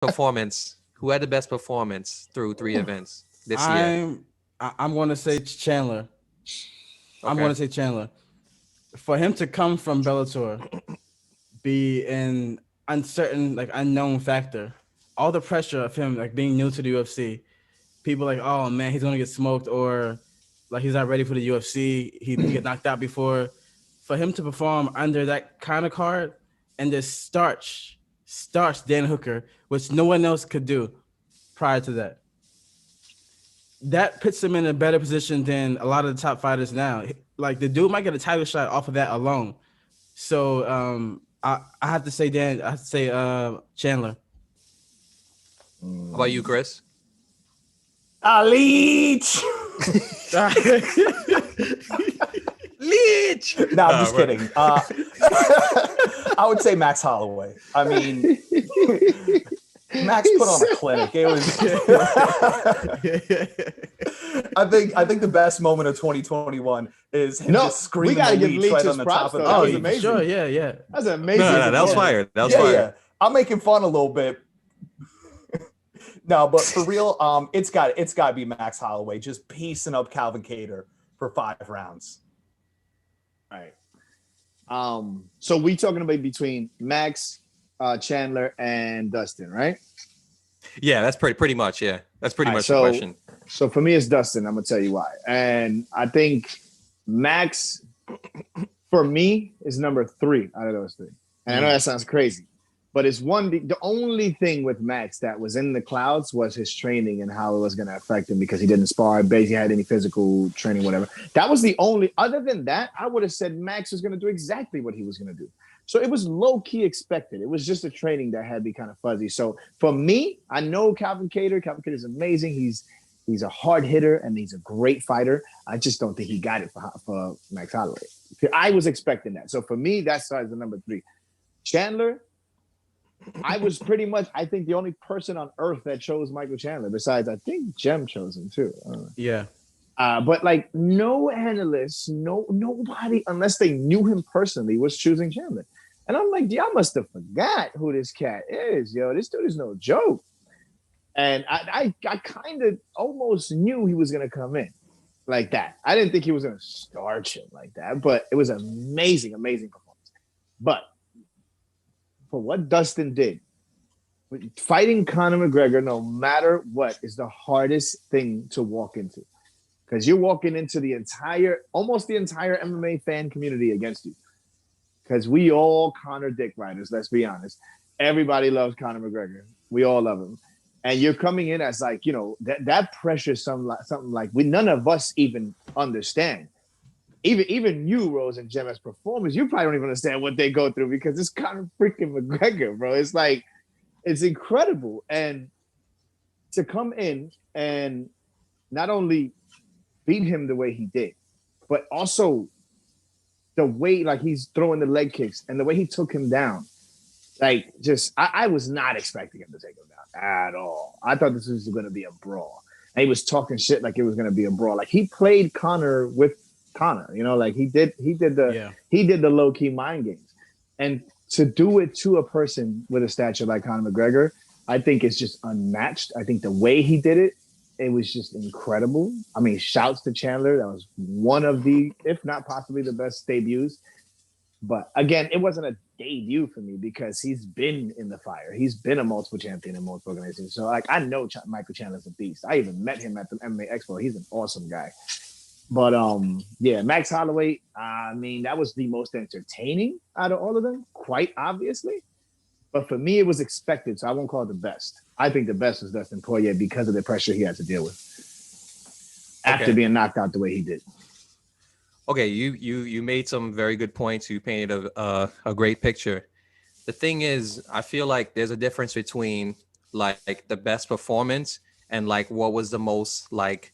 performance? Who had the best performance through 3 events this year? I'm going to say Chandler. I'm going Okay. to say Chandler. For him to come from Bellator, be an uncertain, like unknown factor, all the pressure of him like being new to the UFC, people like, oh man, he's gonna get smoked, or like he's not ready for the UFC. He get knocked out before. For him to perform under that kind of card and just starch Dan Hooker, which no one else could do prior to that. That puts him in a better position than a lot of the top fighters now. Like the dude might get a title shot off of that alone. So I have to say Dan. I have to say Chandler. How about you, Chris? Leech. Leech. No, I'm just kidding. I would say Max Holloway. I mean, Max put on a clinic. It was. I think the best moment of 2021 is him just screaming. We gotta give Leech Leech right his on the props, top of though. the. That Oh, was amazing. sure, yeah. That's amazing. No, that was fire. That was fire. Yeah. I'm making fun a little bit. No, but for real, it's got to be Max Holloway just piecing up Calvin Kattar for 5 rounds. All right. So we talking about between Max, Chandler, and Dustin, right? Yeah, that's pretty much. Yeah, that's pretty All right, much the question. So for me, it's Dustin. I'm gonna tell you why. And I think Max, for me, is number 3 out of those 3. And I know that sounds crazy, but it's the only thing with Max that was in the clouds was his training and how it was going to affect him because he didn't spar, basically had any physical training, whatever. That was the only, other than that, I would have said Max was going to do exactly what he was going to do. So it was low key expected. It was just a training that had me kind of fuzzy. So for me, I know Calvin Kattar is amazing. He's a hard hitter and he's a great fighter. I just don't think he got it for Max Holloway. I was expecting that. So for me, that's the number 3. Chandler, I was pretty much, I think, the only person on earth that chose Michael Chandler. Besides, I think Jem chose him too. Yeah. But like no analysts, nobody, unless they knew him personally, was choosing Chandler. And I'm like, y'all must have forgot who this cat is. Yo, this dude is no joke. And I kind of almost knew he was going to come in like that. I didn't think he was going to starch him like that, but it was amazing performance. But for what Dustin did, fighting Conor McGregor, no matter what, is the hardest thing to walk into. Because you're walking into almost the entire MMA fan community against you. Because we all Conor dick riders, let's be honest. Everybody loves Conor McGregor. We all love him. And you're coming in as like, that pressure is something like none of us even understand. Even you, Rose and Jem, as performers, you probably don't even understand what they go through because it's Conor freaking McGregor, bro. It's like, it's incredible. And to come in and not only beat him the way he did, but also the way like he's throwing the leg kicks and the way he took him down. Like, just, I was not expecting him to take him down at all. I thought this was going to be a brawl. And he was talking shit like it was going to be a brawl. Like, he played Conor with Conor, like he did the low key mind games, and to do it to a person with a stature like Conor McGregor, I think it's just unmatched. I think the way he did it, it was just incredible. I mean, shouts to Chandler. That was one of the, if not possibly the best debuts. But again, it wasn't a debut for me because he's been in the fire. He's been a multiple champion in multiple organizations. So like, I know Michael Chandler's a beast. I even met him at the MMA Expo. He's an awesome guy. But yeah, Max Holloway, I mean, that was the most entertaining out of all of them, quite obviously. But for me, it was expected, so I won't call it the best. I think the best was Dustin Poirier because of the pressure he had to deal with after being knocked out the way he did. Okay, you made some very good points. You painted a great picture. The thing is, I feel like there's a difference between like the best performance and like what was the most like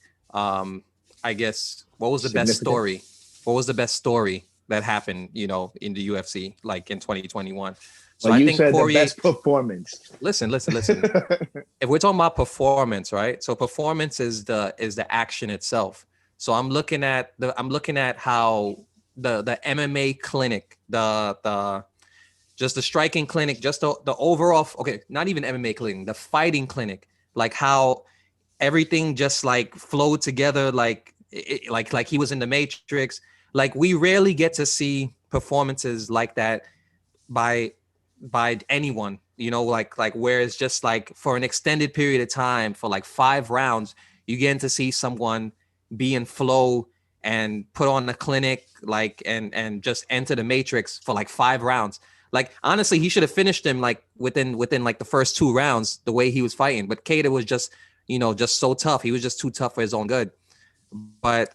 I guess what was the best story? What was the best story that happened, in the UFC like in 2021? So well, I you think said Poirier, the best performance. Listen. If we're talking about performance, right? So performance is the action itself. So I'm looking at how the MMA clinic, the just the striking clinic, just the overall, okay, not even MMA clinic, the fighting clinic, like how everything just like flowed together, like he was in the Matrix. Like we rarely get to see performances like that by anyone, you know, like where it's just like for an extended period of time, for like 5 rounds, you get to see someone be in flow and put on the clinic, like and just enter the Matrix for like 5 rounds. Like honestly, he should have finished him like within like the first 2 rounds, the way he was fighting. But Kattar was just, you know, just so tough. He was just too tough for his own good. But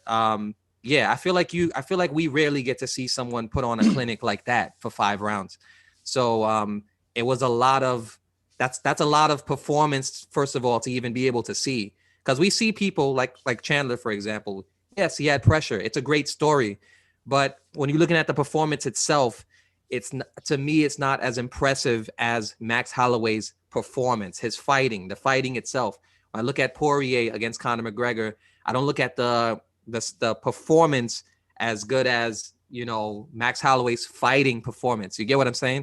yeah, I feel like we rarely get to see someone put on a clinic like that for 5 rounds. So it was a lot of that's a lot of performance, first of all, to even be able to see. Because we see people like Chandler, for example. Yes, he had pressure. It's a great story. But when you're looking at the performance itself, to me, it's not as impressive as Max Holloway's performance, his fighting, the fighting itself. When I look at Poirier against Conor McGregor, I don't look at the performance as good as, you know, Max Holloway's fighting performance. You get what I'm saying?